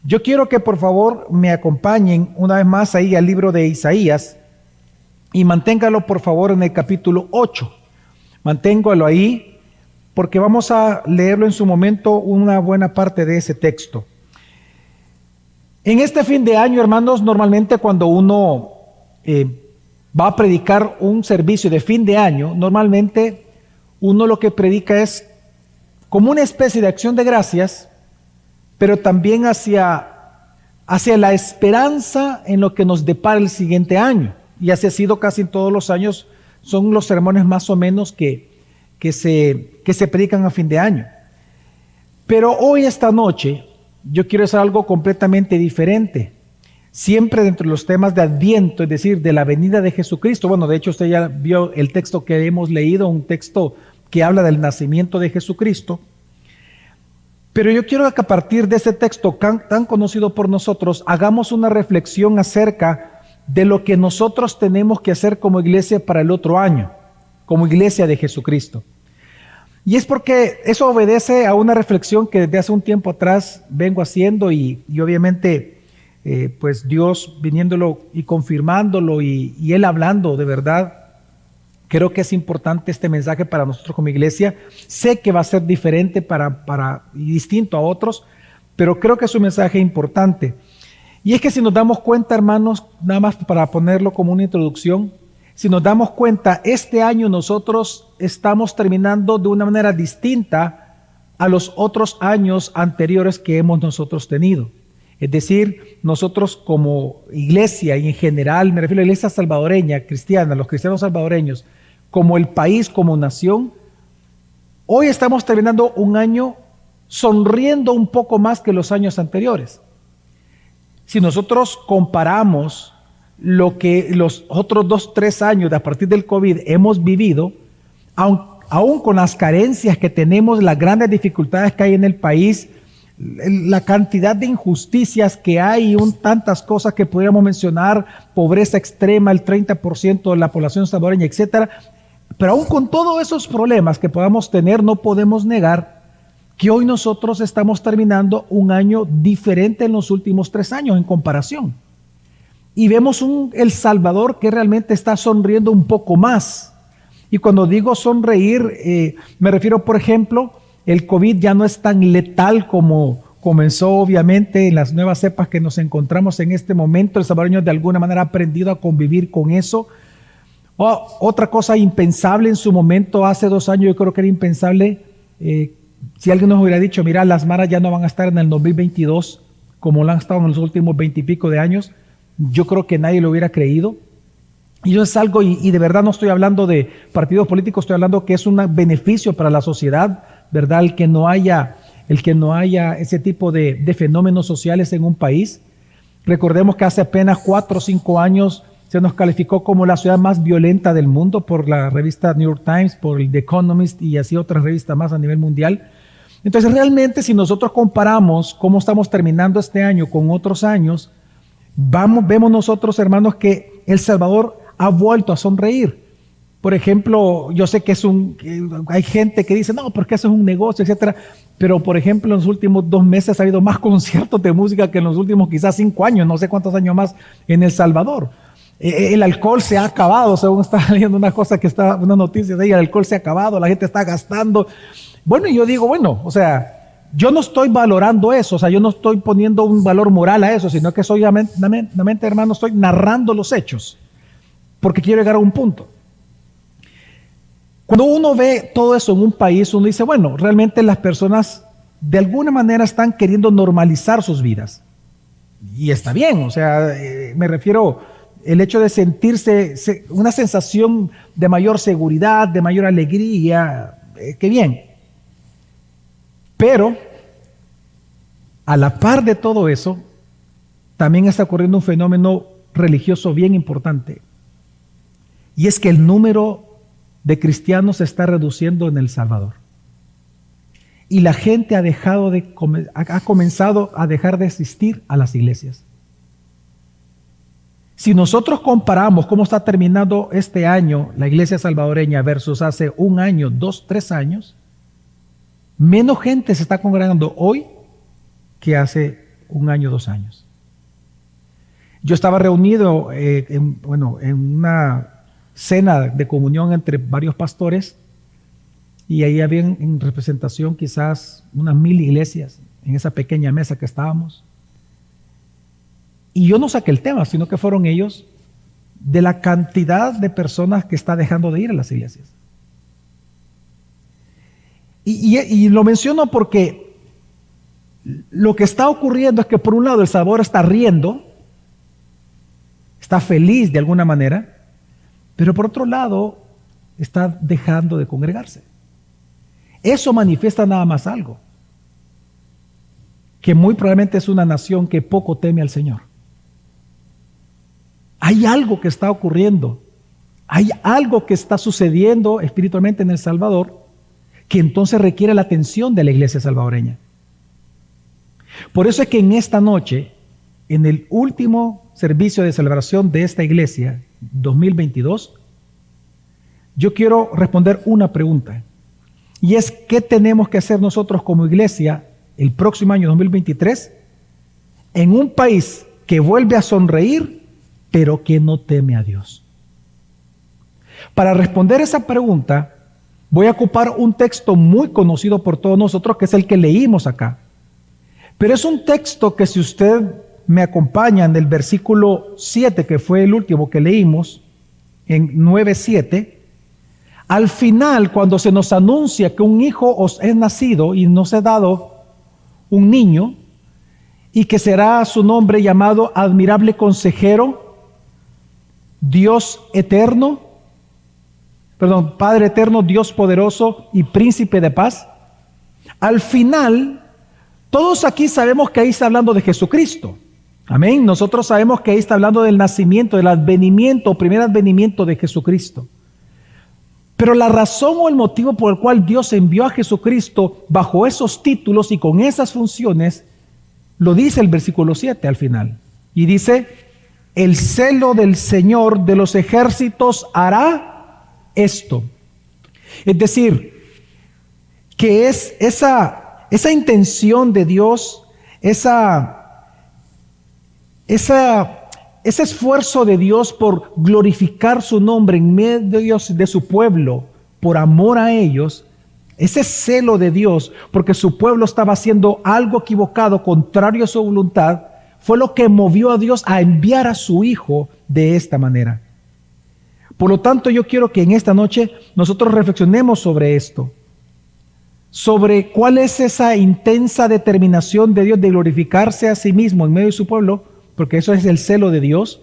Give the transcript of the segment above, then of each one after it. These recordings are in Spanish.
Yo quiero que por favor me acompañen una vez más ahí al libro de Isaías y manténgalo por favor en el capítulo 8. Manténgalo ahí porque vamos a leerlo en su momento una buena parte de ese texto. En este fin de año, hermanos, normalmente cuando uno va a predicar un servicio de fin de año, normalmente uno lo que predica es como una especie de acción de gracias, pero también hacia la esperanza en lo que nos depara el siguiente año. Y así ha sido casi en todos los años, son los sermones más o menos que se predican a fin de año. Pero hoy, esta noche, yo quiero hacer algo completamente diferente. Siempre dentro de los temas de Adviento, es decir, de la venida de Jesucristo. Bueno, de hecho usted ya vio el texto que hemos leído, un texto que habla del nacimiento de Jesucristo. Pero yo quiero que a partir de ese texto tan conocido por nosotros, hagamos una reflexión acerca de lo que nosotros tenemos que hacer como iglesia para el otro año, como iglesia de Jesucristo. Y es porque eso obedece a una reflexión que desde hace un tiempo atrás vengo haciendo y obviamente pues Dios viniéndolo y confirmándolo y Él hablando de verdad. Creo que es importante este mensaje para nosotros como iglesia. Sé que va a ser diferente y distinto a otros, pero creo que es un mensaje importante. Y es que si nos damos cuenta, hermanos, nada más para ponerlo como una introducción, si nos damos cuenta, este año nosotros estamos terminando de una manera distinta a los otros años anteriores que hemos nosotros tenido. Es decir, nosotros como iglesia y en general, me refiero a la iglesia salvadoreña, cristiana, los cristianos salvadoreños, como el país, como nación, hoy estamos terminando un año sonriendo un poco más que los años anteriores. Si nosotros comparamos lo que los otros 2-3 años de a partir del COVID hemos vivido, aún con las carencias que tenemos, las grandes dificultades que hay en el país, la cantidad de injusticias que hay, tantas cosas que podríamos mencionar, pobreza extrema, el 30% de la población salvadoreña, etcétera. Pero aún con todos esos problemas que podamos tener, no podemos negar que hoy nosotros estamos terminando un año diferente en los últimos 3 años en comparación. Y vemos El Salvador que realmente está sonriendo un poco más. Y cuando digo sonreír, me refiero, por ejemplo, el COVID ya no es tan letal como comenzó obviamente en las nuevas cepas que nos encontramos en este momento. El salvadoreño de alguna manera ha aprendido a convivir con eso. Otra cosa impensable en su momento, hace 2 años yo creo que era impensable, si alguien nos hubiera dicho, mira, las maras ya no van a estar en el 2022 como lo han estado en los últimos 20 y pico de años, yo creo que nadie lo hubiera creído. Y eso es algo, y de verdad no estoy hablando de partidos políticos, estoy hablando que es un beneficio para la sociedad, ¿verdad? El que no haya ese tipo de fenómenos sociales en un país. Recordemos que hace apenas 4 o 5 años se nos calificó como la ciudad más violenta del mundo por la revista New York Times, por el The Economist y así otras revistas más a nivel mundial. Entonces realmente si nosotros comparamos cómo estamos terminando este año con otros años, vemos nosotros, hermanos, que El Salvador ha vuelto a sonreír. Por ejemplo, yo sé que hay gente que dice, no, porque eso es un negocio, etcétera. Pero, por ejemplo, en los últimos 2 meses ha habido más conciertos de música que en los últimos quizás 5 años, no sé cuántos años más en El Salvador. El alcohol se ha acabado, según estaba leyendo una noticia de ahí, el alcohol se ha acabado, la gente está gastando. Bueno, y yo digo, bueno, o sea, yo no estoy valorando eso, o sea, yo no estoy poniendo un valor moral a eso, sino que solamente, hermano, estoy narrando los hechos, porque quiero llegar a un punto. Cuando uno ve todo eso en un país, uno dice, bueno, realmente las personas de alguna manera están queriendo normalizar sus vidas. Y está bien, o sea, me refiero el hecho de sentirse una sensación de mayor seguridad, de mayor alegría, qué bien. Pero, a la par de todo eso, también está ocurriendo un fenómeno religioso bien importante. Y es que el número de cristianos se está reduciendo en El Salvador. Y la gente ha comenzado a dejar de asistir a las iglesias. Si nosotros comparamos cómo está terminando este año la iglesia salvadoreña versus hace 1 año, 2, 3 años, menos gente se está congregando hoy que hace 1 año, 2 años. Yo estaba reunido en una cena de comunión entre varios pastores y ahí había en representación quizás unas 1000 iglesias en esa pequeña mesa que estábamos. Y yo no saqué el tema, sino que fueron ellos, de la cantidad de personas que está dejando de ir a las iglesias. Y lo menciono porque lo que está ocurriendo es que por un lado El Salvador está riendo, está feliz de alguna manera, pero por otro lado está dejando de congregarse. Eso manifiesta nada más algo, que muy probablemente es una nación que poco teme al Señor. Hay algo que está ocurriendo, hay algo que está sucediendo espiritualmente en El Salvador, que entonces requiere la atención de la iglesia salvadoreña. Por eso es que en esta noche, en el último servicio de celebración de esta iglesia, 2022, yo quiero responder una pregunta. Y es, ¿qué tenemos que hacer nosotros como iglesia el próximo año 2023 en un país que vuelve a sonreír, pero que no teme a Dios? Para responder esa pregunta, voy a ocupar un texto muy conocido por todos nosotros, que es el que leímos acá. Pero es un texto que, si usted me acompaña en el versículo 7, que fue el último que leímos, en 9:7, al final, cuando se nos anuncia que un hijo os es nacido y nos ha dado un niño, y que será su nombre llamado Admirable Consejero, Dios Eterno, Padre Eterno, Dios Poderoso y Príncipe de Paz. Al final, todos aquí sabemos que ahí está hablando de Jesucristo. Amén. Nosotros sabemos que ahí está hablando del nacimiento, del advenimiento, primer advenimiento de Jesucristo. Pero la razón o el motivo por el cual Dios envió a Jesucristo bajo esos títulos y con esas funciones, lo dice el versículo 7 al final. Y dice, el celo del Señor de los ejércitos hará esto. Es decir, que es esa intención de Dios, ese esfuerzo de Dios por glorificar su nombre en medio de su pueblo, por amor a ellos, ese celo de Dios, porque su pueblo estaba haciendo algo equivocado, contrario a su voluntad, fue lo que movió a Dios a enviar a su Hijo de esta manera. Por lo tanto, yo quiero que en esta noche nosotros reflexionemos sobre esto, sobre cuál es esa intensa determinación de Dios de glorificarse a sí mismo en medio de su pueblo, porque eso es el celo de Dios.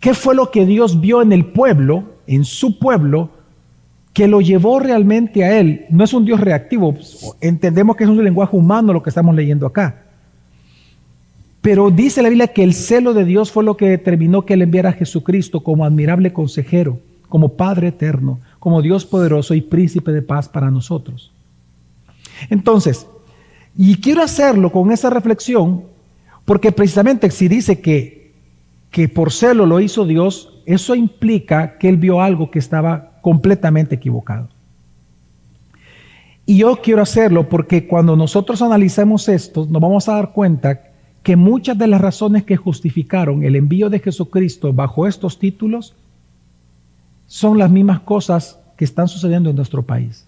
¿Qué fue lo que Dios vio en el pueblo, en su pueblo, que lo llevó realmente a Él? No es un Dios reactivo, entendemos que es un lenguaje humano lo que estamos leyendo acá. Pero dice la Biblia que el celo de Dios fue lo que determinó que Él enviara a Jesucristo como admirable consejero, como Padre eterno, como Dios poderoso y príncipe de paz para nosotros. Entonces, y quiero hacerlo con esa reflexión, porque precisamente si dice que por celo lo hizo Dios, eso implica que Él vio algo que estaba completamente equivocado. Y yo quiero hacerlo porque cuando nosotros analizamos esto, nos vamos a dar cuenta que muchas de las razones que justificaron el envío de Jesucristo bajo estos títulos son las mismas cosas que están sucediendo en nuestro país.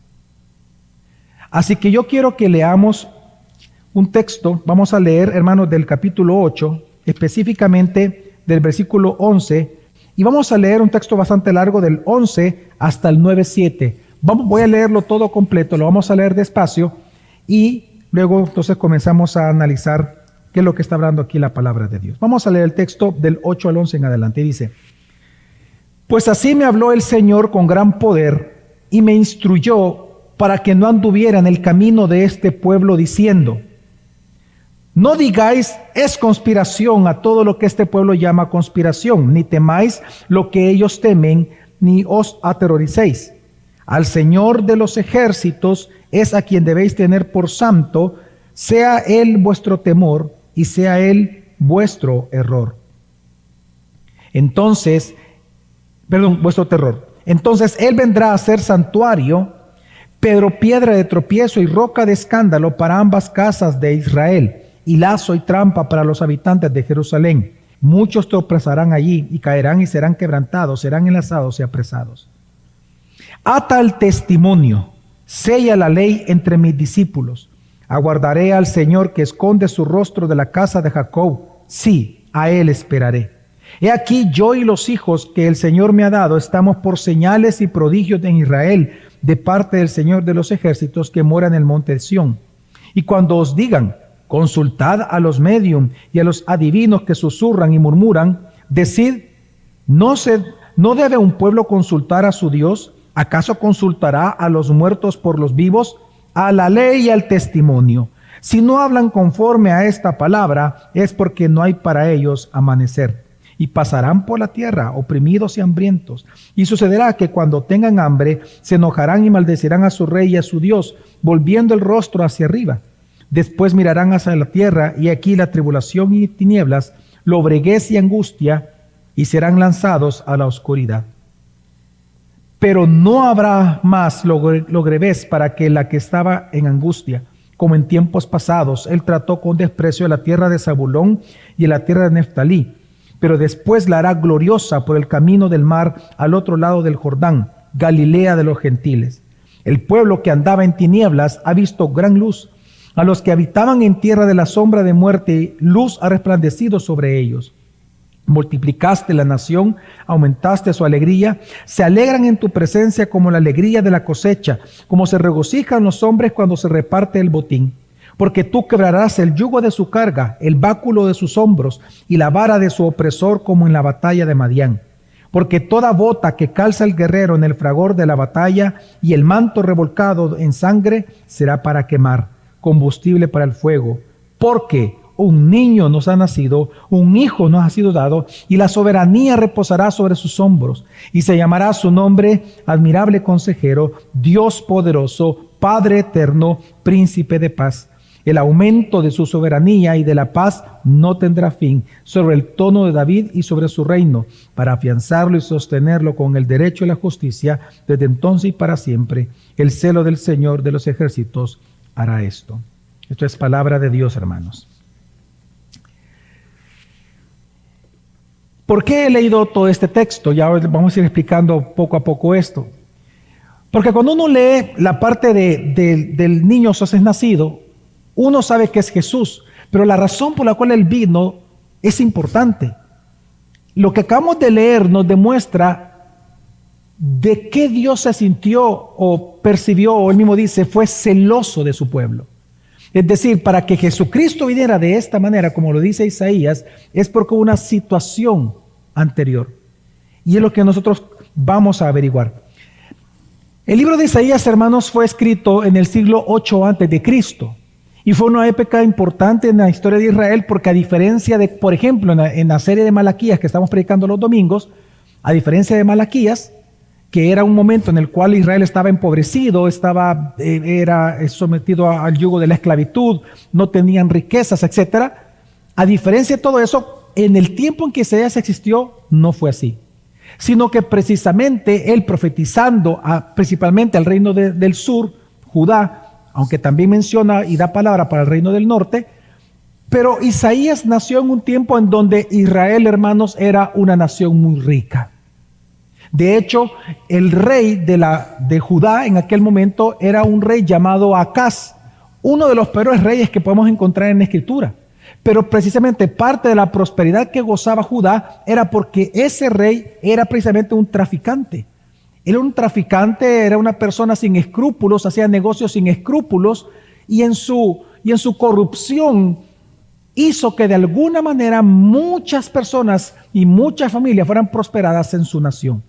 Así que yo quiero que leamos un texto. Vamos a leer, hermanos, del capítulo 8, específicamente del versículo 11, y vamos a leer un texto bastante largo del 11 hasta el 9:7. Voy a leerlo todo completo, lo vamos a leer despacio, y luego entonces comenzamos a analizar qué es lo que está hablando aquí la palabra de Dios. Vamos a leer el texto del 8 al 11 en adelante, y dice: Pues así me habló el Señor con gran poder, y me instruyó para que no anduviera en el camino de este pueblo, diciendo: No digáis es conspiración a todo lo que este pueblo llama conspiración, ni temáis lo que ellos temen, ni os aterroricéis. Al Señor de los ejércitos es a quien debéis tener por santo, sea Él vuestro temor y sea Él vuestro error. Vuestro terror. Entonces Él vendrá a ser santuario, pero piedra de tropiezo y roca de escándalo para ambas casas de Israel. y lazo y trampa para los habitantes de Jerusalén. Muchos tropezarán allí y caerán y serán quebrantados, serán enlazados y apresados. Ata el testimonio, sella la ley entre mis discípulos. Aguardaré al Señor que esconde su rostro de la casa de Jacob. Sí, a él esperaré. He aquí yo y los hijos que el Señor me ha dado estamos por señales y prodigios en Israel de parte del Señor de los ejércitos que mora en el monte de Sión. Y cuando os digan, consultad a los médium y a los adivinos que susurran y murmuran, decid, ¿no debe un pueblo consultar a su Dios? ¿Acaso consultará a los muertos por los vivos? A la ley y al testimonio. Si no hablan conforme a esta palabra, es porque no hay para ellos amanecer. Y pasarán por la tierra oprimidos y hambrientos. Y sucederá que cuando tengan hambre, se enojarán y maldecirán a su rey y a su Dios, volviendo el rostro hacia arriba. Después mirarán hacia la tierra, y aquí la tribulación y tinieblas, lobreguez y angustia, y serán lanzados a la oscuridad. Pero no habrá más lobreguez para que la que estaba en angustia, como en tiempos pasados, él trató con desprecio a la tierra de Zabulón y a la tierra de Neftalí, pero después la hará gloriosa por el camino del mar al otro lado del Jordán, Galilea de los gentiles. El pueblo que andaba en tinieblas ha visto gran luz. A los que habitaban en tierra de la sombra de muerte, luz ha resplandecido sobre ellos. Multiplicaste la nación, aumentaste su alegría, se alegran en tu presencia como la alegría de la cosecha, como se regocijan los hombres cuando se reparte el botín. Porque tú quebrarás el yugo de su carga, el báculo de sus hombros y la vara de su opresor como en la batalla de Madián. Porque toda bota que calza el guerrero en el fragor de la batalla y el manto revolcado en sangre será para quemar, combustible para el fuego. Porque un niño nos ha nacido, un hijo nos ha sido dado, y la soberanía reposará sobre sus hombros. Y se llamará su nombre Admirable Consejero, Dios Poderoso, Padre Eterno, Príncipe de Paz. El aumento de su soberanía y de la paz no tendrá fin sobre el trono de David y sobre su reino, para afianzarlo y sostenerlo con el derecho y la justicia desde entonces y para siempre. El celo del Señor de los ejércitos hará esto. Esto es palabra de Dios, hermanos. ¿Por qué he leído todo este texto? Ya vamos a ir explicando poco a poco esto. Porque cuando uno lee la parte del niño Sos es nacido, uno sabe que es Jesús, pero la razón por la cual Él vino es importante. Lo que acabamos de leer nos demuestra de qué Dios se sintió o percibió, o Él mismo dice, fue celoso de su pueblo. Es decir, para que Jesucristo viniera de esta manera, como lo dice Isaías, es porque hubo una situación anterior. Y es lo que nosotros vamos a averiguar. El libro de Isaías, hermanos, fue escrito en el siglo 8 antes de Cristo. Y fue una época importante en la historia de Israel porque a diferencia de, por ejemplo, en la serie de Malaquías que estamos predicando los domingos, a diferencia de Malaquías, que era un momento en el cual Israel estaba empobrecido, era sometido al yugo de la esclavitud, no tenían riquezas, etc. A diferencia de todo eso, en el tiempo en que Isaías existió, no fue así. Sino que precisamente él profetizando principalmente al reino del sur, Judá, aunque también menciona y da palabra para el reino del norte, pero Isaías nació en un tiempo en donde Israel, hermanos, era una nación muy rica. De hecho, el rey de Judá en aquel momento era un rey llamado Acaz, uno de los peores reyes que podemos encontrar en la Escritura. Pero precisamente parte de la prosperidad que gozaba Judá era porque ese rey era precisamente un traficante. Era un traficante, era una persona sin escrúpulos, hacía negocios sin escrúpulos y en su corrupción hizo que de alguna manera muchas personas y muchas familias fueran prosperadas en su nación.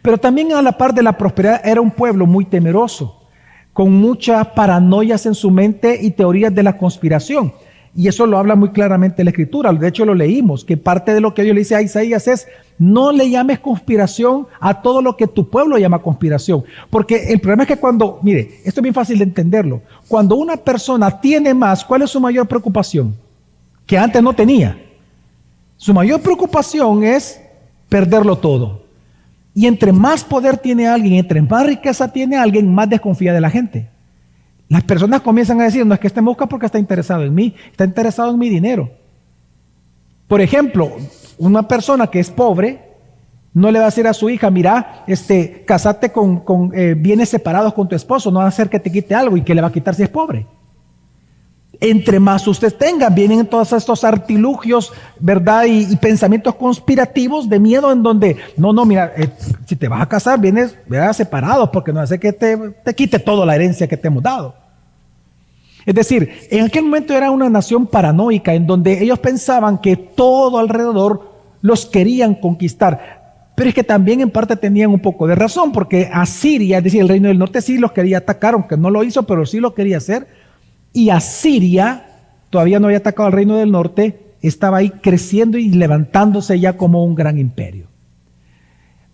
Pero también a la par de la prosperidad era un pueblo muy temeroso, con muchas paranoias en su mente y teorías de la conspiración. Y eso lo habla muy claramente la Escritura. De hecho lo leímos, que parte de lo que Dios le dice a Isaías es: no le llames conspiración a todo lo que tu pueblo llama conspiración. Porque el problema es que mire, esto es bien fácil de entenderlo. Cuando una persona tiene más, ¿cuál es su mayor preocupación? Que antes no tenía. Su mayor preocupación es perderlo todo. Y entre más poder tiene alguien, entre más riqueza tiene alguien, más desconfía de la gente. Las personas comienzan a decir, no es que este me busca porque está interesado en mí, está interesado en mi dinero. Por ejemplo, una persona que es pobre no le va a decir a su hija, mira, casate con bienes separados con tu esposo, no va a hacer que te quite algo. ¿Y que le va a quitar si es pobre? Entre más usted tenga, vienen todos estos artilugios, ¿verdad? Y pensamientos conspirativos de miedo en donde, no, mira, si te vas a casar, vienes, ¿verdad?, separados, porque no hace que te quite toda la herencia que te hemos dado. Es decir, en aquel momento era una nación paranoica en donde ellos pensaban que todo alrededor los querían conquistar. Pero es que también en parte tenían un poco de razón, porque Asiria, es decir, el reino del norte sí los quería atacar, aunque no lo hizo, pero sí lo quería hacer. Y Asiria todavía no había atacado al reino del norte, estaba ahí creciendo y levantándose ya como un gran imperio.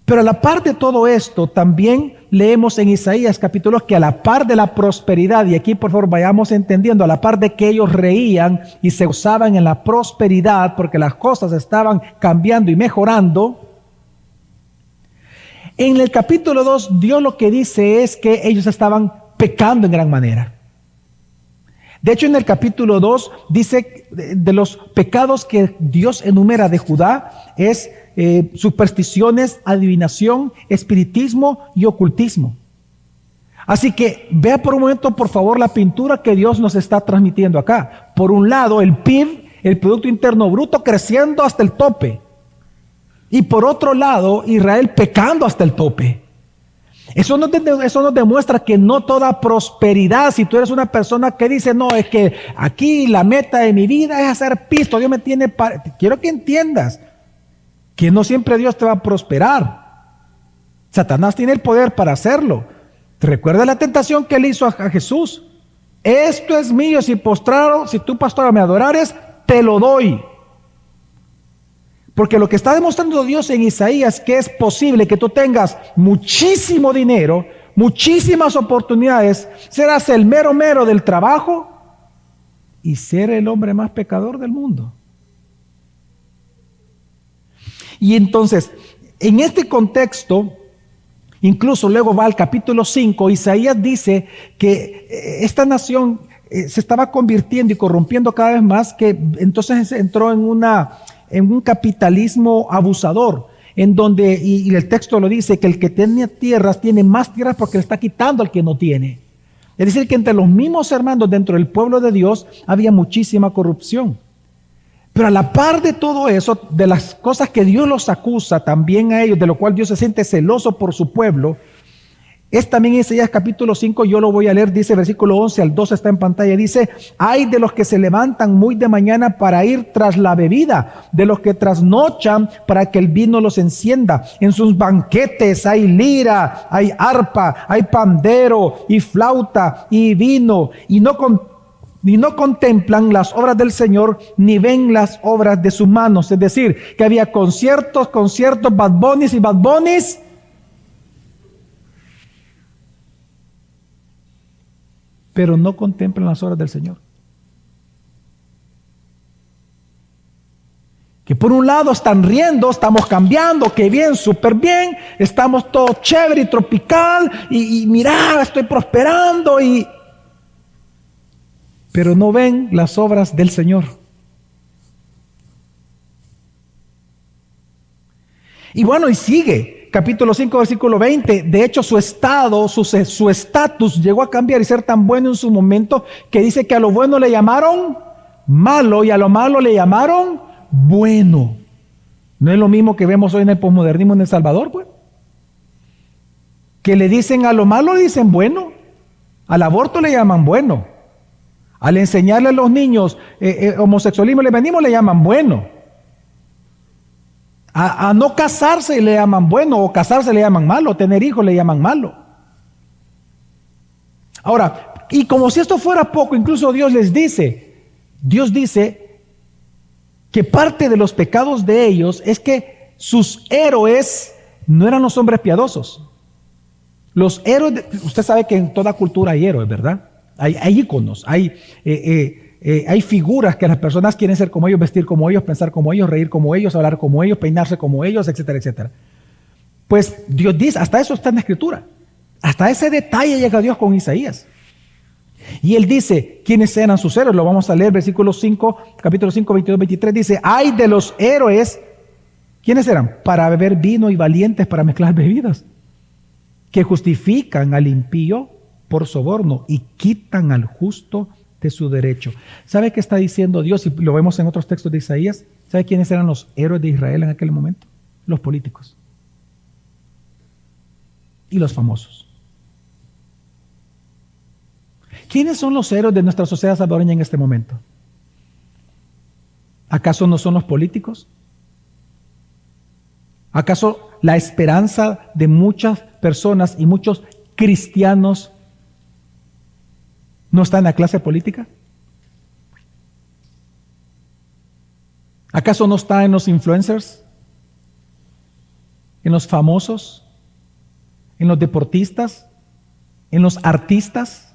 Pero a la par de todo esto, también leemos en Isaías capítulos que a la par de la prosperidad, y aquí por favor vayamos entendiendo, a la par de que ellos reían y se gozaban en la prosperidad porque las cosas estaban cambiando y mejorando, en el capítulo 2 Dios lo que dice es que ellos estaban pecando en gran manera. De hecho, en el capítulo 2 dice de los pecados que Dios enumera de Judá es supersticiones, adivinación, espiritismo y ocultismo. Así que vea por un momento, por favor, la pintura que Dios nos está transmitiendo acá. Por un lado, el PIB, el Producto Interno Bruto, creciendo hasta el tope. Y por otro lado, Israel pecando hasta el tope. Eso nos demuestra que no toda prosperidad, si tú eres una persona que dice, no, es que aquí la meta de mi vida es hacer pisto, Dios me tiene quiero que entiendas que no siempre Dios te va a prosperar. Satanás tiene el poder para hacerlo. ¿Te recuerdas la tentación que él hizo a Jesús? Esto es mío, si tú pastor me adorares, te lo doy. Porque lo que está demostrando Dios en Isaías, que es posible que tú tengas muchísimo dinero, muchísimas oportunidades, serás el mero del trabajo y ser el hombre más pecador del mundo. Y entonces, en este contexto, incluso luego va al capítulo 5, Isaías dice que esta nación se estaba convirtiendo y corrompiendo cada vez más, que entonces entró en un capitalismo abusador, en donde, y el texto lo dice, que el que tiene tierras tiene más tierras porque le está quitando al que no tiene. Es decir, que entre los mismos hermanos dentro del pueblo de Dios había muchísima corrupción. Pero a la par de todo eso, de las cosas que Dios los acusa también a ellos, de lo cual Dios se siente celoso por su pueblo, es también Isaías capítulo 5, yo lo voy a leer, dice versículo 11 al 12, está en pantalla, dice, ay de los que se levantan muy de mañana para ir tras la bebida, de los que trasnochan para que el vino los encienda. En sus banquetes hay lira, hay arpa, hay pandero y flauta y vino, y no contemplan las obras del Señor, ni ven las obras de sus manos. Es decir, que había conciertos, Bad Bunnies y Bad Bunnies, pero no contemplan las obras del Señor. Que por un lado están riendo, estamos cambiando, que bien, súper bien, estamos todo chévere y tropical, y mira, estoy prosperando, pero no ven las obras del Señor. Y bueno, y sigue. Capítulo 5, versículo 20, de hecho su estatus llegó a cambiar y ser tan bueno en su momento que dice que a lo bueno le llamaron malo y a lo malo le llamaron bueno. ¿No es lo mismo que vemos hoy en el posmodernismo en El Salvador, pues? Que le dicen a lo malo le dicen bueno, al aborto le llaman bueno, al enseñarle a los niños homosexualismo y lesbianismo le llaman bueno. A no casarse le llaman bueno, o casarse le llaman malo, tener hijos le llaman malo. Ahora, y como si esto fuera poco, incluso Dios dice que parte de los pecados de ellos es que sus héroes no eran los hombres piadosos. Los héroes, usted sabe que en toda cultura hay héroes, ¿verdad? Hay íconos, hay figuras que las personas quieren ser como ellos, vestir como ellos, pensar como ellos, reír como ellos, hablar como ellos, peinarse como ellos, etcétera, etcétera. Pues Dios dice, hasta eso está en la Escritura. Hasta ese detalle llega Dios con Isaías. Y él dice, ¿quiénes eran sus héroes? Lo vamos a leer, versículo 5, capítulo 5, 22, 23. Dice, ay de los héroes. ¿Quiénes eran? Para beber vino y valientes para mezclar bebidas, que justifican al impío por soborno y quitan al justo de su derecho. ¿Sabe qué está diciendo Dios? Y lo vemos en otros textos de Isaías. ¿Sabe quiénes eran los héroes de Israel en aquel momento? Los políticos y los famosos. ¿Quiénes son los héroes de nuestra sociedad salvadoreña en este momento? ¿Acaso no son los políticos? ¿Acaso la esperanza de muchas personas y muchos cristianos no está en la clase política? ¿Acaso no está en los influencers? ¿En los famosos? ¿En los deportistas? ¿En los artistas?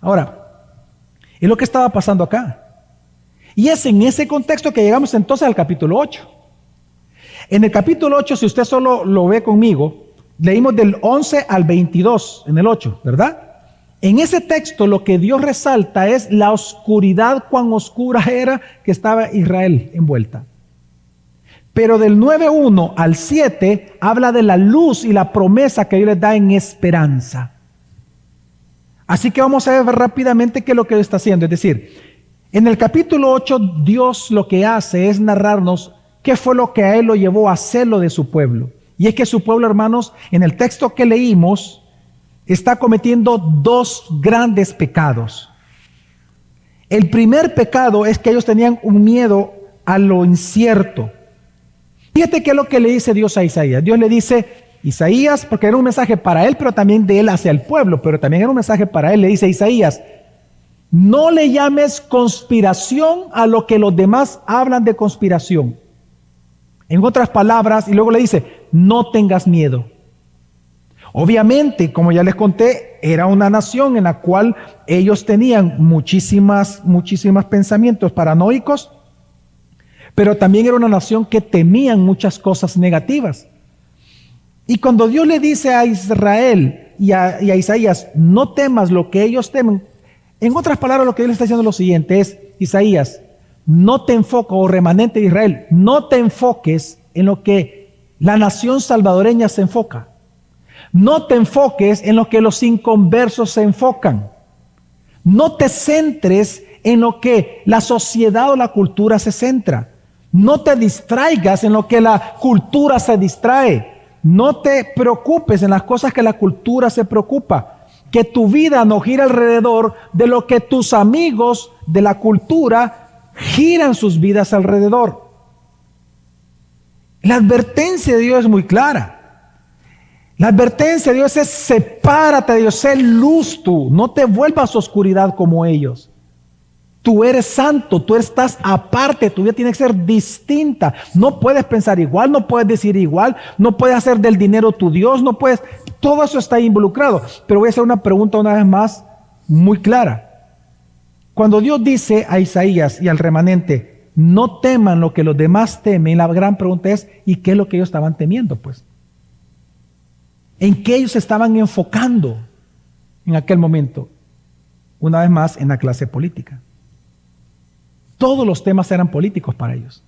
Ahora, es lo que estaba pasando acá. Y es en ese contexto que llegamos entonces al capítulo 8. En el capítulo 8, si usted solo lo ve conmigo, leímos del 11 al 22 en el 8, ¿verdad? En ese texto lo que Dios resalta es la oscuridad, cuán oscura era que estaba Israel envuelta. Pero del 9:1 al 7 habla de la luz y la promesa que Dios les da en esperanza. Así que vamos a ver rápidamente qué es lo que Dios está haciendo. Es decir, en el capítulo 8 Dios lo que hace es narrarnos qué fue lo que a Él lo llevó a hacerlo de su pueblo. Y es que su pueblo, hermanos, en el texto que leímos, está cometiendo dos grandes pecados. El primer pecado es que ellos tenían un miedo a lo incierto. Fíjate qué es lo que le dice Dios a Isaías. Dios le dice, Isaías, porque era un mensaje para él, pero también de él hacia el pueblo, pero también era un mensaje para él, le dice a Isaías, no le llames conspiración a lo que los demás hablan de conspiración. En otras palabras, y luego le dice, no tengas miedo. Obviamente, como ya les conté, era una nación en la cual ellos tenían muchísimas pensamientos paranoicos, pero también era una nación que temían muchas cosas negativas. Y cuando Dios le dice a Israel y a Isaías, no temas lo que ellos temen, en otras palabras lo que Dios le está diciendo es lo siguiente, es, Isaías, no te enfoques, o remanente de Israel, no te enfoques en lo que la nación salvadoreña se enfoca. No te enfoques en lo que los inconversos se enfocan. No te centres en lo que la sociedad o la cultura se centra. No te distraigas en lo que la cultura se distrae. No te preocupes en las cosas que la cultura se preocupa. Que tu vida no gira alrededor de lo que tus amigos de la cultura giran sus vidas alrededor. La advertencia de Dios es muy clara. La advertencia de Dios es sepárate de Dios, sé luz tú, no te vuelvas oscuridad como ellos. Tú eres santo, tú estás aparte, tu vida tiene que ser distinta. No puedes pensar igual, no puedes decir igual, no puedes hacer del dinero tu Dios, no puedes, todo eso está involucrado. Pero voy a hacer una pregunta una vez más muy clara. Cuando Dios dice a Isaías y al remanente, no teman lo que los demás temen, la gran pregunta es, ¿y qué es lo que ellos estaban temiendo? Pues, ¿en qué ellos se estaban enfocando en aquel momento? Una vez más, en la clase política. Todos los temas eran políticos para ellos.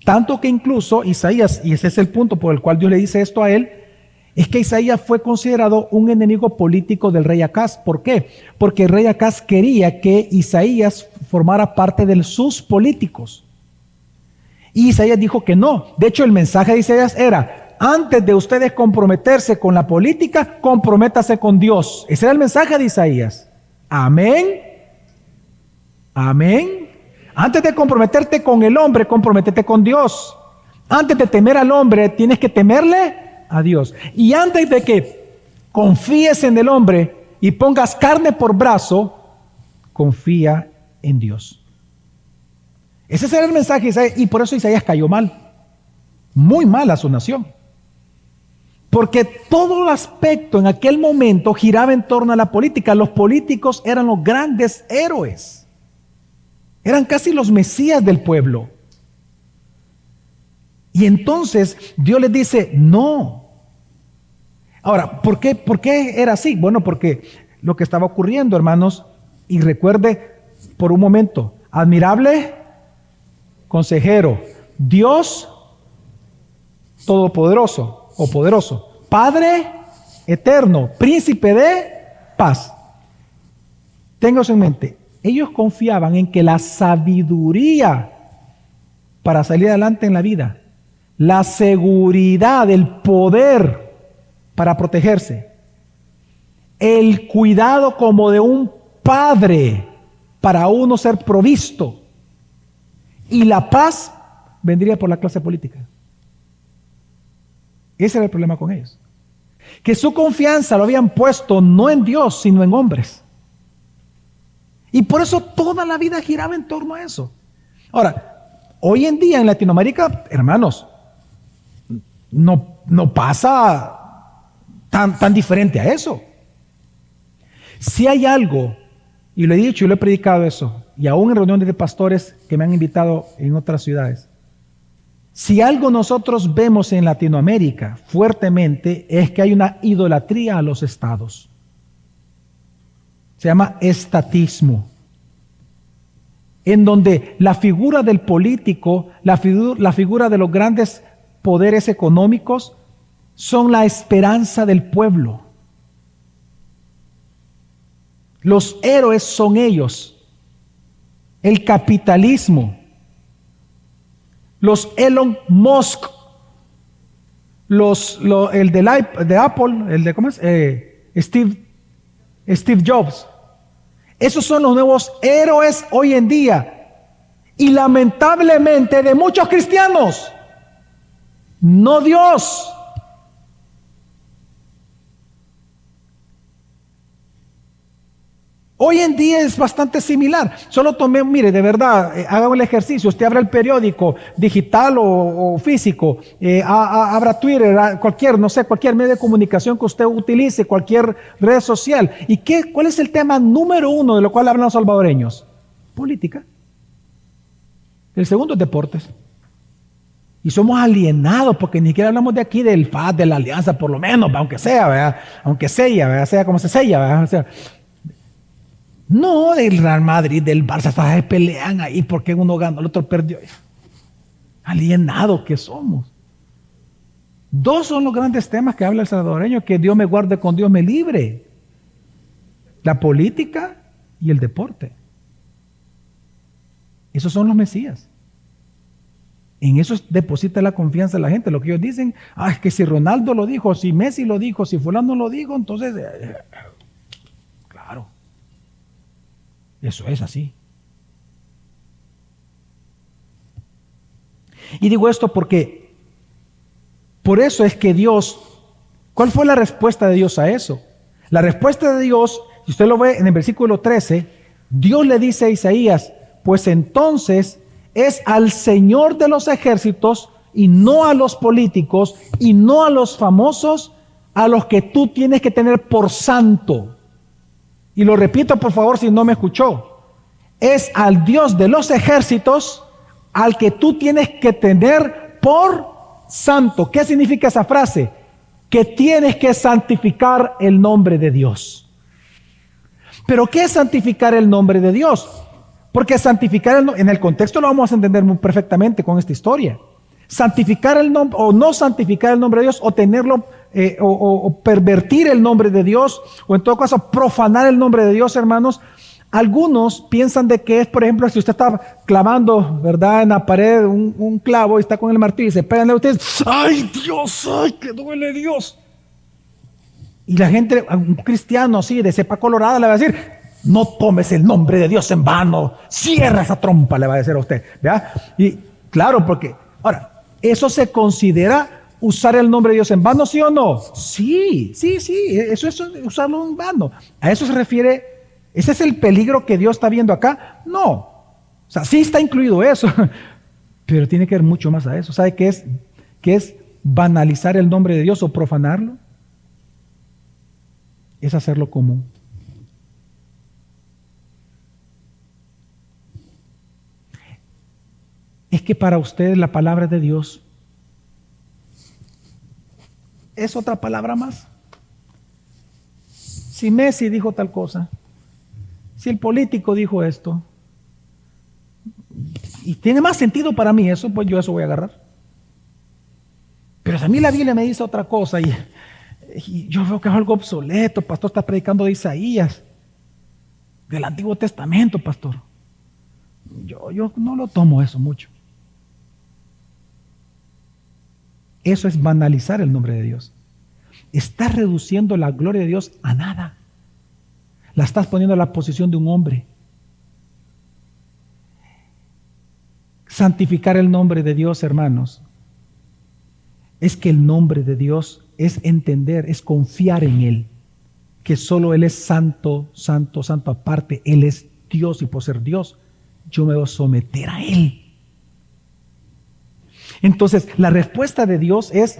Tanto que incluso Isaías, y ese es el punto por el cual Dios le dice esto a él, es que Isaías fue considerado un enemigo político del rey Acaz. ¿Por qué? Porque el rey Acaz quería que Isaías formara parte de sus políticos. Y Isaías dijo que no. De hecho, el mensaje de Isaías era, antes de ustedes comprometerse con la política, comprométase con Dios. Ese era el mensaje de Isaías. Amén. Amén. Antes de comprometerte con el hombre, comprométete con Dios. Antes de temer al hombre, tienes que temerle a Dios. Y antes de que confíes en el hombre y pongas carne por brazo, confía en Dios. Ese era el mensaje de Isaías, y por eso Isaías cayó mal. Muy mal a su nación. Porque todo el aspecto en aquel momento giraba en torno a la política. Los políticos eran los grandes héroes. Eran casi los mesías del pueblo. Y entonces Dios les dice, no. Ahora, ¿por qué era así? Bueno, porque lo que estaba ocurriendo, hermanos. Y recuerde por un momento, admirable consejero, Dios todopoderoso o poderoso, Padre eterno, príncipe de paz. Ténganlo en mente, ellos confiaban en que la sabiduría para salir adelante en la vida, la seguridad, el poder para protegerse, el cuidado como de un padre para uno ser provisto, y la paz vendría por la clase política. Ese era el problema con ellos, que su confianza lo habían puesto no en Dios, sino en hombres. Y por eso toda la vida giraba en torno a eso. Ahora, hoy en día en Latinoamérica, hermanos, no pasa tan diferente a eso. Si hay algo, y lo he dicho y lo he predicado eso, y aún en reuniones de pastores que me han invitado en otras ciudades, si algo nosotros vemos en Latinoamérica fuertemente es que hay una idolatría a los estados. Se llama estatismo, en donde la figura del político, la figura de los grandes poderes económicos son la esperanza del pueblo. Los héroes son ellos. El capitalismo, los Elon Musk, el de Apple, ¿cómo es? Steve Jobs. Esos son los nuevos héroes hoy en día. Y lamentablemente de muchos cristianos, no Dios. Hoy en día es bastante similar. Solo mire, de verdad, haga el ejercicio. Usted abra el periódico digital o físico, abra Twitter, cualquier medio de comunicación que usted utilice, cualquier red social. ¿Y cuál es el tema número uno de lo cual hablan los salvadoreños? Política. El segundo es deportes. Y somos alienados porque ni siquiera hablamos de aquí del FAD, de la alianza, por lo menos, aunque sea, ¿verdad? Aunque sea como se sella, ¿verdad? O sea, no del Real Madrid, del Barça, se pelean ahí porque uno ganó, el otro perdió. Alienados que somos. Dos son los grandes temas que habla el salvadoreño: que Dios me guarde, con Dios me libre. La política y el deporte. Esos son los Mesías. En eso deposita la confianza de la gente. Lo que ellos dicen, es que si Ronaldo lo dijo, si Messi lo dijo, si fulano lo dijo, entonces, claro. Eso es así. Y digo esto porque por eso es que Dios, ¿cuál fue la respuesta de Dios a eso? La respuesta de Dios, si usted lo ve en el versículo 13, Dios le dice a Isaías: pues entonces es al Señor de los ejércitos, y no a los políticos, y no a los famosos, a los que tú tienes que tener por santo. Y lo repito, por favor, si no me escuchó. Es al Dios de los ejércitos al que tú tienes que tener por santo. ¿Qué significa esa frase? Que tienes que santificar el nombre de Dios. ¿Pero qué es santificar el nombre de Dios? Porque santificar en el contexto lo vamos a entender muy perfectamente con esta historia. Santificar el nombre o no santificar el nombre de Dios, o tenerlo o pervertir el nombre de Dios, o en todo caso profanar el nombre de Dios, hermanos. Algunos piensan de que es, por ejemplo, si usted está clavando, ¿verdad?, en la pared un clavo y está con el martillo y se pegan a ustedes. ¡Ay, Dios! ¡Ay, que duele Dios! Y la gente, un cristiano así de cepa colorada, le va a decir: no tomes el nombre de Dios en vano, cierra esa trompa, le va a decir a usted, ¿verdad? Y claro, porque ahora, ¿eso se considera usar el nombre de Dios en vano, sí o no? Sí, eso es usarlo en vano. A eso se refiere. ¿Ese es el peligro que Dios está viendo acá? No. O sea, sí está incluido eso, pero tiene que ver mucho más a eso. ¿Sabe qué es? ¿Qué es banalizar el nombre de Dios o profanarlo? Es hacerlo común. Es que para ustedes la palabra de Dios es otra palabra más. Si Messi dijo tal cosa, si el político dijo esto, y tiene más sentido para mí eso, pues yo eso voy a agarrar. Pero si a mí la Biblia me dice otra cosa y yo veo que es algo obsoleto, pastor está predicando de Isaías, del Antiguo Testamento, pastor. Yo no lo tomo eso mucho. Eso es banalizar el nombre de Dios. Estás reduciendo la gloria de Dios a nada. La estás poniendo a la posición de un hombre. Santificar el nombre de Dios, hermanos, es que el nombre de Dios es entender, es confiar en Él, que solo Él es santo, santo, santo aparte. Él es Dios y por ser Dios, yo me voy a someter a Él. Entonces, la respuesta de Dios es: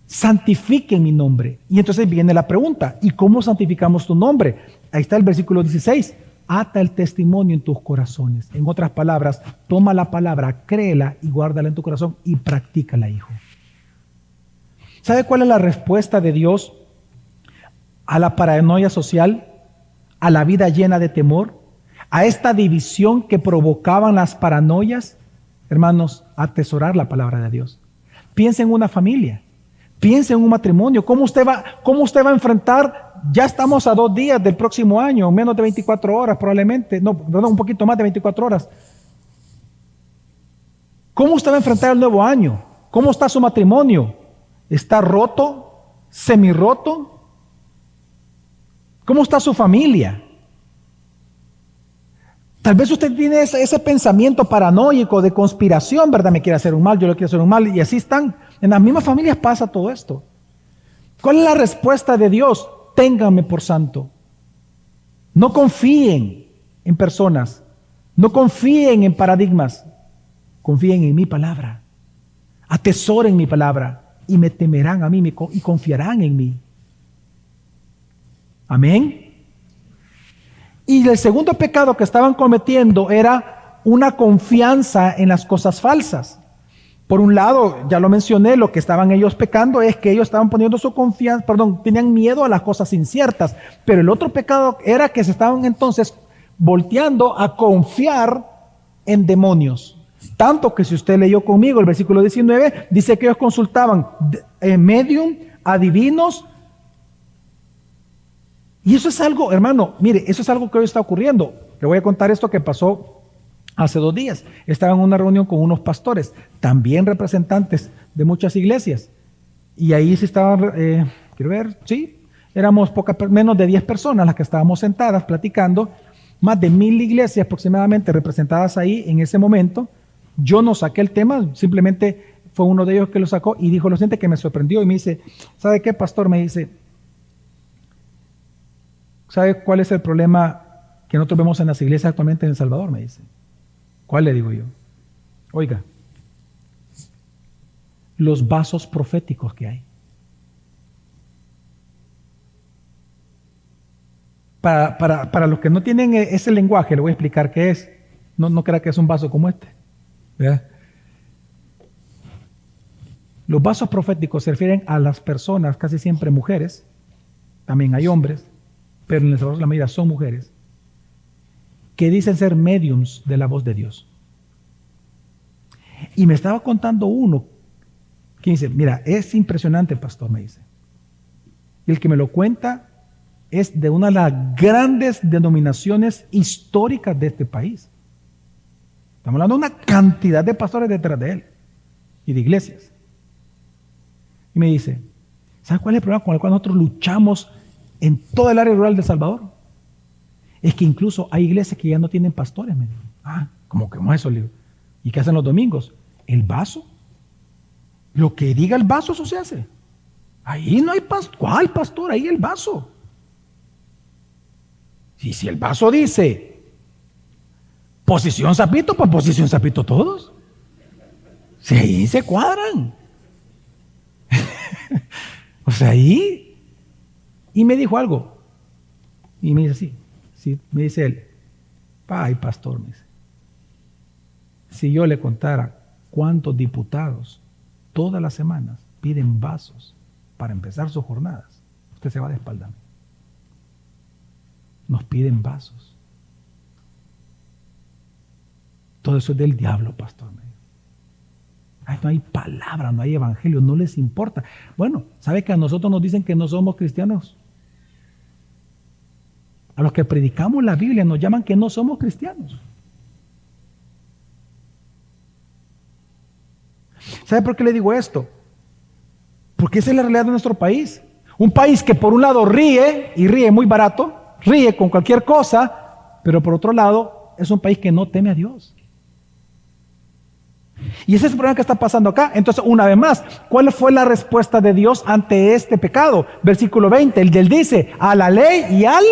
santifiquen mi nombre. Y entonces viene la pregunta: ¿y cómo santificamos tu nombre? Ahí está el versículo 16. Ata el testimonio en tus corazones. En otras palabras, toma la palabra, créela y guárdala en tu corazón y practícala, hijo. ¿Sabe cuál es la respuesta de Dios a la paranoia social, a la vida llena de temor, a esta división que provocaban las paranoias? Hermanos, atesorar la palabra de Dios. Piensa en una familia, piensa en un matrimonio. ¿Cómo usted va a enfrentar? Ya estamos a 2 días del próximo año, menos de 24 horas probablemente, no, perdón, un poquito más de 24 horas. ¿Cómo usted va a enfrentar el nuevo año? ¿Cómo está su matrimonio? ¿Está roto? ¿Semirroto? ¿Cómo está su familia? Tal vez usted tiene ese pensamiento paranoico de conspiración, ¿verdad? Me quiere hacer un mal, yo le quiero hacer un mal, y así están. En las mismas familias pasa todo esto. ¿Cuál es la respuesta de Dios? Ténganme por santo. No confíen en personas, no confíen en paradigmas, confíen en mi palabra. Atesoren mi palabra y me temerán a mí y confiarán en mí. Amén. Y el segundo pecado que estaban cometiendo era una confianza en las cosas falsas. Por un lado, ya lo mencioné, lo que estaban ellos pecando es que ellos estaban poniendo su confianza, tenían miedo a las cosas inciertas. Pero el otro pecado era que se estaban entonces volteando a confiar en demonios. Tanto que si usted leyó conmigo el versículo 19, dice que ellos consultaban medium, adivinos. Y eso es algo, hermano, mire, eso es algo que hoy está ocurriendo. Le voy a contar esto que pasó hace 2 días. Estaba en una reunión con unos pastores, también representantes de muchas iglesias. Y ahí sí estaban, quiero ver, sí, éramos menos de 10 personas las que estábamos sentadas platicando, más de 1000 iglesias aproximadamente representadas ahí en ese momento. Yo no saqué el tema, simplemente fue uno de ellos que lo sacó y dijo lo siguiente que me sorprendió y me dice: ¿sabe qué, pastor? Me dice: ¿sabe cuál es el problema que nosotros vemos en las iglesias actualmente en El Salvador? Me dice. ¿Cuál? Le digo yo. Oiga, los vasos proféticos que hay. Para los que no tienen ese lenguaje, le voy a explicar qué es. No crea que es un vaso como este. ¿Verdad? Los vasos proféticos se refieren a las personas, casi siempre mujeres, también hay hombres, pero en El Salvador la mayoría son mujeres, que dicen ser mediums de la voz de Dios. Y me estaba contando uno que dice: mira, es impresionante, pastor, me dice. Y el que me lo cuenta es de una de las grandes denominaciones históricas de este país. Estamos hablando de una cantidad de pastores detrás de él y de iglesias. Y me dice: ¿sabes cuál es el problema con el cual nosotros luchamos en todo el área rural de El Salvador? Es que incluso hay iglesias que ya no tienen pastores. Me dijo. ¿Cómo que no es eso? Le digo. ¿Y qué hacen los domingos? El vaso. Lo que diga el vaso, eso se hace. Ahí no hay pastor. ¿Cuál pastor? Ahí el vaso. Y si el vaso dice posición sapito, pues posición sapito todos. Si ahí se cuadran. O sea, ahí. Y me dijo algo. Y me dice así. Sí, me dice él: ay, pastor, me dice, si yo le contara cuántos diputados todas las semanas piden vasos para empezar sus jornadas, usted se va de espalda. nos piden vasos. Todo eso es del diablo, pastor. Ay, no hay palabra, no hay evangelio, no les importa. Bueno, ¿sabe que a nosotros nos dicen que no somos cristianos? A los que predicamos la Biblia nos llaman que no somos cristianos. ¿Sabe por qué le digo esto? Porque esa es la realidad de nuestro país. Un país que por un lado ríe, y ríe muy barato, ríe con cualquier cosa, pero por otro lado es un país que no teme a Dios. Y ese es el problema que está pasando acá. Entonces, una vez más, ¿cuál fue la respuesta de Dios ante este pecado? Versículo 20, él dice, a la ley y al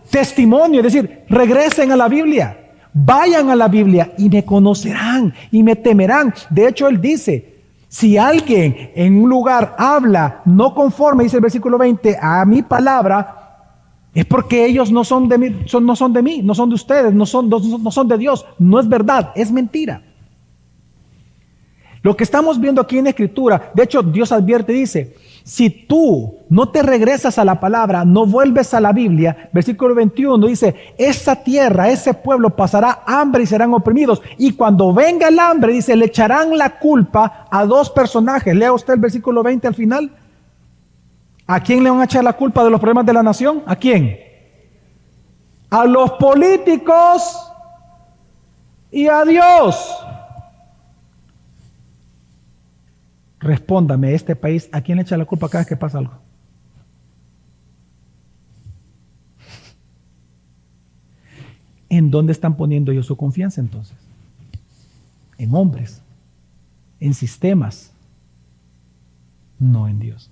testimonio, es decir, regresen a la Biblia, vayan a la Biblia y me conocerán y me temerán. De hecho, él dice, si alguien en un lugar habla no conforme, dice el versículo 20, a mi palabra, es porque ellos no son de mí, no son de ustedes, no son de Dios, no es verdad, es mentira. Lo que estamos viendo aquí en la Escritura, de hecho Dios advierte y dice, si tú no te regresas a la palabra, no vuelves a la Biblia, versículo 21 dice, esa tierra, ese pueblo pasará hambre y serán oprimidos. Y cuando venga el hambre, dice, le echarán la culpa a dos personajes. Lea usted el versículo 20 al final. ¿A quién le van a echar la culpa de los problemas de la nación? ¿A quién? A los políticos y a Dios. Respóndame, este país, ¿a quién le echa la culpa cada vez que pasa algo? ¿En dónde están poniendo ellos su confianza entonces? En hombres, en sistemas, no en Dios.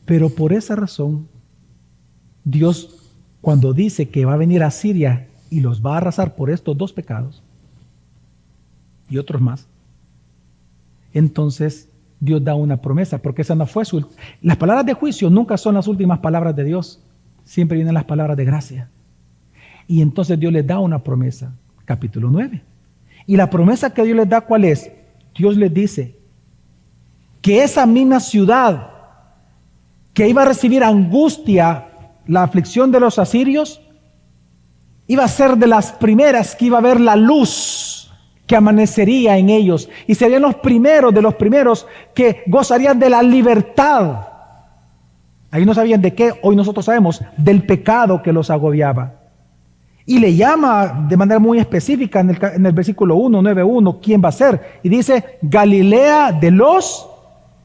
Pero por esa razón, Dios, cuando dice que va a venir a Siria y los va a arrasar por estos dos pecados, y otros más, entonces Dios da una promesa, porque esa no fue las palabras de juicio nunca son las últimas palabras de Dios, siempre vienen las palabras de gracia. Y entonces Dios les da una promesa, capítulo 9. Y la promesa que Dios les da, ¿cuál es? Dios les dice que esa misma ciudad que iba a recibir angustia, la aflicción de los asirios, iba a ser de las primeras que iba a ver la luz que amanecería en ellos, y serían los primeros de los primeros que gozarían de la libertad. Ahí no sabían de qué, hoy nosotros sabemos, del pecado que los agobiaba. Y le llama de manera muy específica en el versículo 1, 9:1, ¿quién va a ser? Y dice, Galilea de los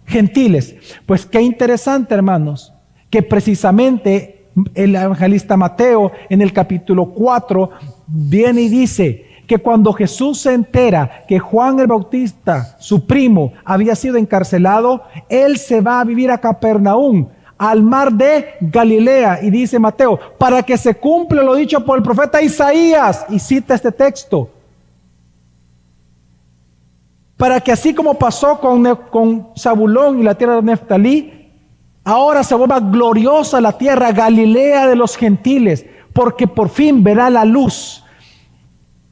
gentiles. Pues qué interesante, hermanos, que precisamente el evangelista Mateo en el capítulo 4 viene y dice que cuando Jesús se entera que Juan el Bautista, su primo, había sido encarcelado, él se va a vivir a Capernaum, al mar de Galilea, y dice Mateo, para que se cumpla lo dicho por el profeta Isaías, y cita este texto, para que así como pasó con Zabulón y la tierra de Neftalí, ahora se vuelva gloriosa la tierra Galilea de los gentiles, porque por fin verá la luz.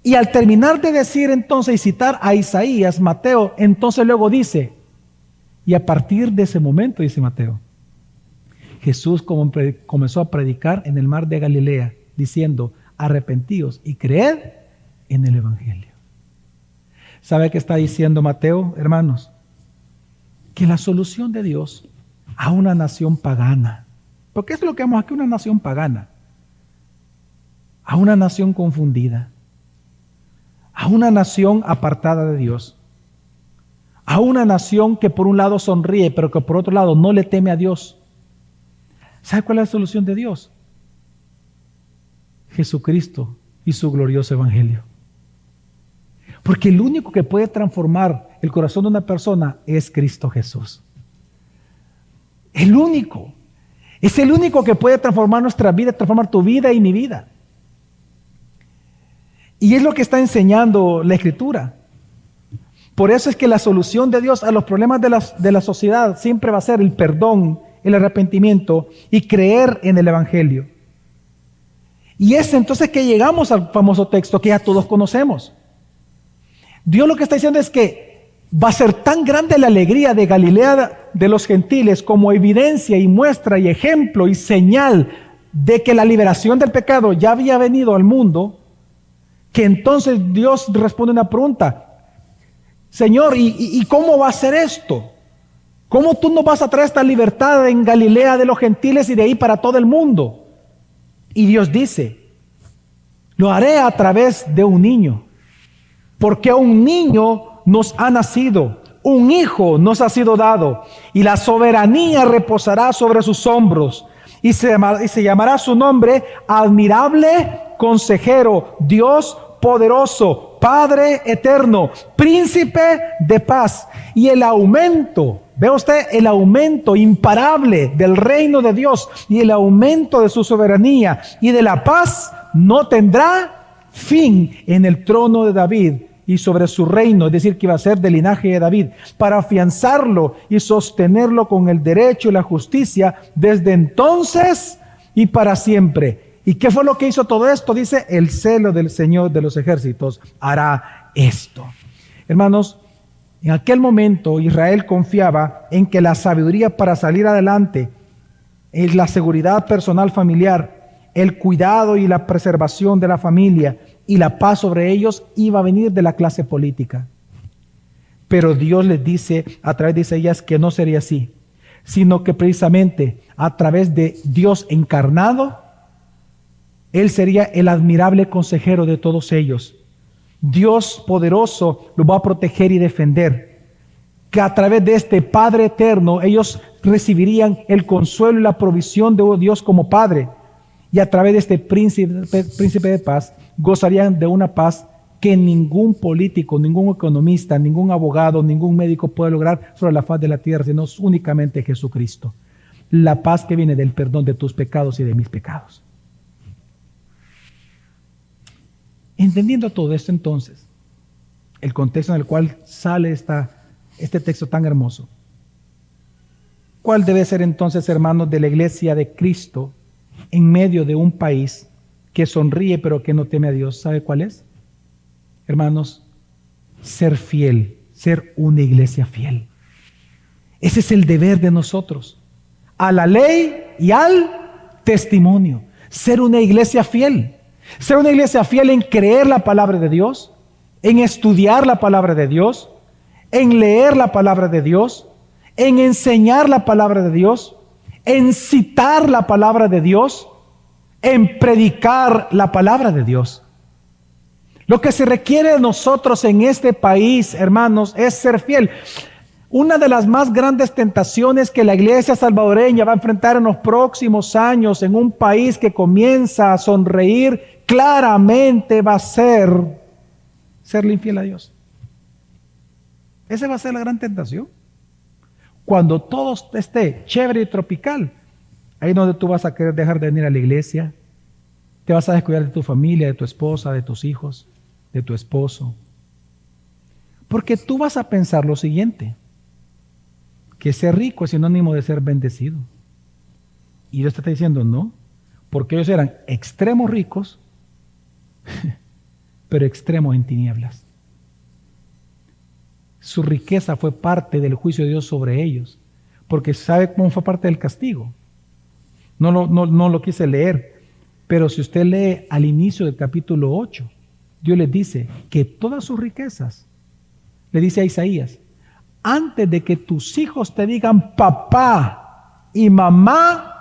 Y al terminar de decir entonces y citar a Isaías, Mateo, entonces luego dice, y a partir de ese momento, dice Mateo, Jesús comenzó a predicar en el mar de Galilea, diciendo, arrepentíos y creed en el Evangelio. ¿Sabe qué está diciendo Mateo, hermanos? Que la solución de Dios a una nación pagana, porque es lo que vemos aquí, una nación pagana, a una nación confundida, a una nación apartada de Dios, a una nación que por un lado sonríe, pero que por otro lado no le teme a Dios. ¿Sabe cuál es la solución de Dios? Jesucristo y su glorioso Evangelio. Porque el único que puede transformar el corazón de una persona es Cristo Jesús. El único. Es el único que puede transformar nuestra vida, transformar tu vida y mi vida. Y es lo que está enseñando la Escritura. Por eso es que la solución de Dios a los problemas de la sociedad siempre va a ser el perdón, el arrepentimiento y creer en el Evangelio. Y es entonces que llegamos al famoso texto que ya todos conocemos. Dios lo que está diciendo es que Va a ser tan grande la alegría de Galilea de los gentiles como evidencia y muestra y ejemplo y señal de que la liberación del pecado ya había venido al mundo, que entonces Dios responde una pregunta: Señor, ¿y cómo va a ser esto? ¿Cómo tú nos vas a traer esta libertad en Galilea de los gentiles y de ahí para todo el mundo? Y Dios dice: lo haré a través de un niño, porque un niño nos ha nacido, un hijo nos ha sido dado, y la soberanía reposará sobre sus hombros, y se llamará su nombre Admirable Consejero, Dios poderoso, Padre eterno, Príncipe de paz. Y el aumento, ve usted, el aumento imparable del reino de Dios y el aumento de su soberanía y de la paz no tendrá fin en el trono de David y sobre su reino, es decir, que iba a ser del linaje de David, para afianzarlo y sostenerlo con el derecho y la justicia desde entonces y para siempre. ¿Y qué fue lo que hizo todo esto? Dice: el celo del Señor de los ejércitos hará esto. Hermanos, en aquel momento Israel confiaba en que la sabiduría para salir adelante, en la seguridad personal familiar, el cuidado y la preservación de la familia y la paz sobre ellos iba a venir de la clase política. Pero Dios les dice a través de Isaías que no sería así, sino que precisamente a través de Dios encarnado, Él sería el admirable consejero de todos ellos. Dios poderoso los va a proteger y defender. Que a través de este Padre eterno ellos recibirían el consuelo y la provisión de Dios como Padre. Y a través de este príncipe de paz gozarían de una paz que ningún político, ningún economista, ningún abogado, ningún médico puede lograr sobre la faz de la tierra, sino únicamente Jesucristo. La paz que viene del perdón de tus pecados y de mis pecados. Entendiendo todo esto entonces, el contexto en el cual sale este texto tan hermoso, ¿cuál debe ser entonces, hermanos, de la iglesia de Cristo en medio de un país que sonríe pero que no teme a Dios? ¿Sabe cuál es? Hermanos, ser fiel, ser una iglesia fiel. Ese es el deber de nosotros, a la ley y al testimonio, ser una iglesia fiel. Ser una iglesia fiel en creer la palabra de Dios, en estudiar la palabra de Dios, en leer la palabra de Dios, en enseñar la palabra de Dios, en citar la palabra de Dios, en predicar la palabra de Dios. Lo que se requiere de nosotros en este país, hermanos, es ser fiel. Una de las más grandes tentaciones que la iglesia salvadoreña va a enfrentar en los próximos años en un país que comienza a sonreír claramente va a serle infiel a Dios. Esa va a ser la gran tentación. Cuando todo esté chévere y tropical, ahí es donde tú vas a querer dejar de venir a la iglesia, te vas a descuidar de tu familia, de tu esposa, de tus hijos, de tu esposo. Porque tú vas a pensar lo siguiente: que ser rico es sinónimo de ser bendecido. Y Dios te está diciendo no, porque ellos eran extremos ricos, pero extremos en tinieblas. Su riqueza fue parte del juicio de Dios sobre ellos, porque ¿sabe cómo fue parte del castigo? No lo quise leer, pero si usted lee al inicio del capítulo 8, Dios les dice que todas sus riquezas, le dice a Isaías: antes de que tus hijos te digan papá y mamá,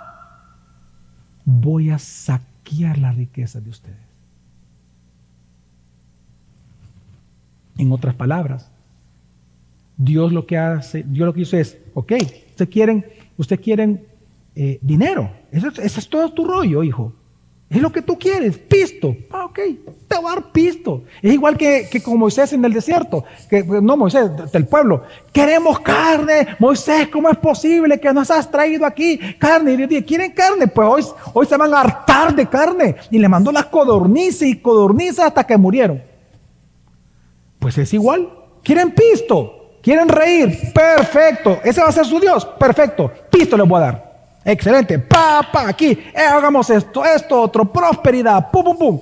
voy a saquear la riqueza de ustedes. En otras palabras, Dios lo que hizo es: ok, ustedes quieren dinero, ese es todo tu rollo, hijo. Es lo que tú quieres, pisto. Ok, te voy a dar pisto. Es igual que con Moisés en el desierto. Moisés, del pueblo. Queremos carne. Moisés, ¿cómo es posible que nos has traído aquí carne? Y Dios dice: ¿quieren carne? Pues hoy se van a hartar de carne. Y le mandó las codornices hasta que murieron. Pues es igual. ¿Quieren pisto? ¿Quieren reír? Perfecto. Ese va a ser su Dios. Perfecto. Pisto les voy a dar. Excelente, aquí, hagamos esto, otro, prosperidad, pum, pum, pum.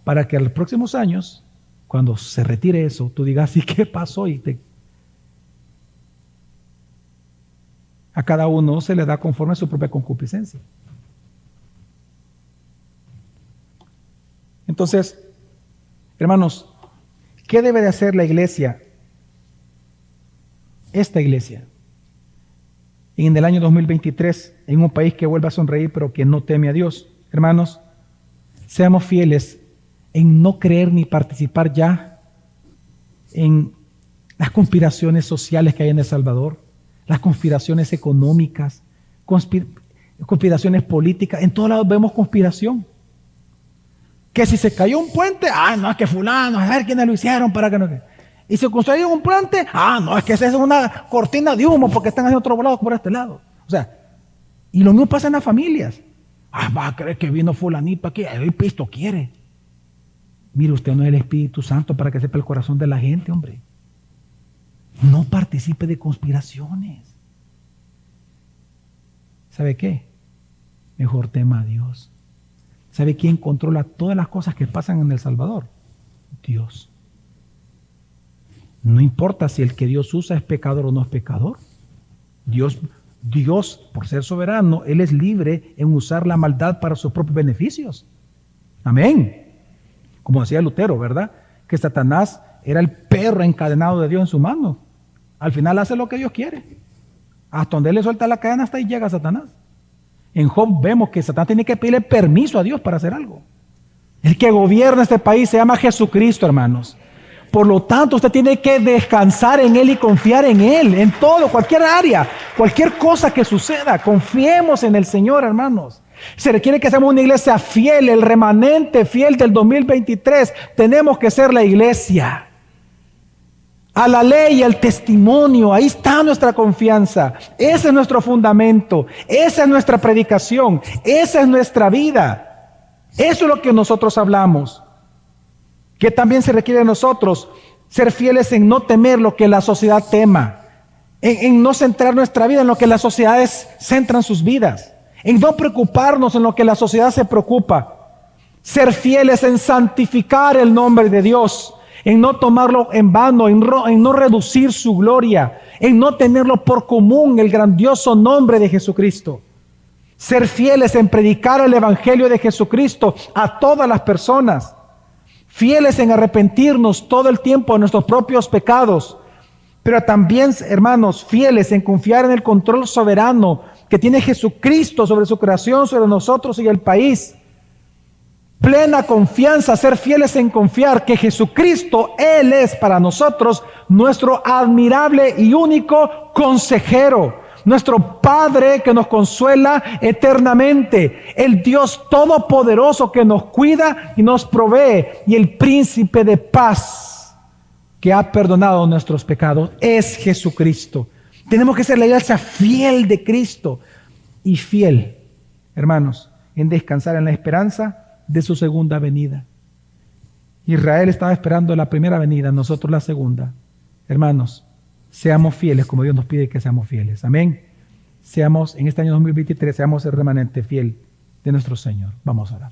Para que en los próximos años, cuando se retire eso, tú digas: ¿y qué pasó? Y A cada uno se le da conforme a su propia concupiscencia. Entonces, hermanos, ¿qué debe de hacer la iglesia? Esta iglesia, en el año 2023, en un país que vuelve a sonreír pero que no teme a Dios. Hermanos, seamos fieles en no creer ni participar ya en las conspiraciones sociales que hay en El Salvador, las conspiraciones económicas, conspiraciones políticas. En todos lados vemos conspiración. Que si se cayó un puente, no, es que fulano, a ver quiénes lo hicieron para que no... Y si construyeron un puente, no, es que esa es una cortina de humo porque están haciendo otro lado por este lado. O sea, y lo mismo pasa en las familias. Va a creer que vino fulanito aquí, el pisto quiere. Mire, usted no es el Espíritu Santo para que sepa el corazón de la gente, hombre. No participe de conspiraciones. ¿Sabe qué? Mejor tema a Dios. ¿Sabe quién controla todas las cosas que pasan en El Salvador? Dios. No importa si el que Dios usa es pecador o no es pecador. Dios, por ser soberano, Él es libre en usar la maldad para sus propios beneficios. Amén. Como decía Lutero, ¿verdad? Que Satanás era el perro encadenado de Dios en su mano. Al final hace lo que Dios quiere. Hasta donde Él le suelta la cadena, hasta ahí llega Satanás. En Job vemos que Satanás tiene que pedirle permiso a Dios para hacer algo. El que gobierna este país se llama Jesucristo, hermanos. Por lo tanto, usted tiene que descansar en Él y confiar en Él, en todo, cualquier área, cualquier cosa que suceda. Confiemos en el Señor, hermanos. Se requiere que seamos una iglesia fiel, el remanente fiel del 2023. Tenemos que ser la iglesia. A la ley y al testimonio, ahí está nuestra confianza. Ese es nuestro fundamento, esa es nuestra predicación, esa es nuestra vida. Eso es lo que nosotros hablamos. Que también se requiere de nosotros ser fieles en no temer lo que la sociedad tema, en no centrar nuestra vida en lo que las sociedades centran sus vidas, en no preocuparnos en lo que la sociedad se preocupa, ser fieles en santificar el nombre de Dios, en no tomarlo en vano, en no reducir su gloria, en no tenerlo por común el grandioso nombre de Jesucristo. Ser fieles en predicar el evangelio de Jesucristo a todas las personas. Fieles en arrepentirnos todo el tiempo de nuestros propios pecados, pero también, hermanos, fieles en confiar en el control soberano que tiene Jesucristo sobre su creación, sobre nosotros y el país. Plena confianza, ser fieles en confiar que Jesucristo, Él es para nosotros nuestro admirable y único consejero. Nuestro Padre que nos consuela eternamente, el Dios todopoderoso que nos cuida y nos provee, y el príncipe de paz que ha perdonado nuestros pecados es Jesucristo. Tenemos que ser la iglesia fiel de Cristo y fiel, hermanos, en descansar en la esperanza de su segunda venida. Israel estaba esperando la primera venida, nosotros la segunda. Hermanos, seamos fieles como Dios nos pide que seamos fieles. Amén. Seamos, en este año 2023, seamos el remanente fiel de nuestro Señor. Vamos a orar.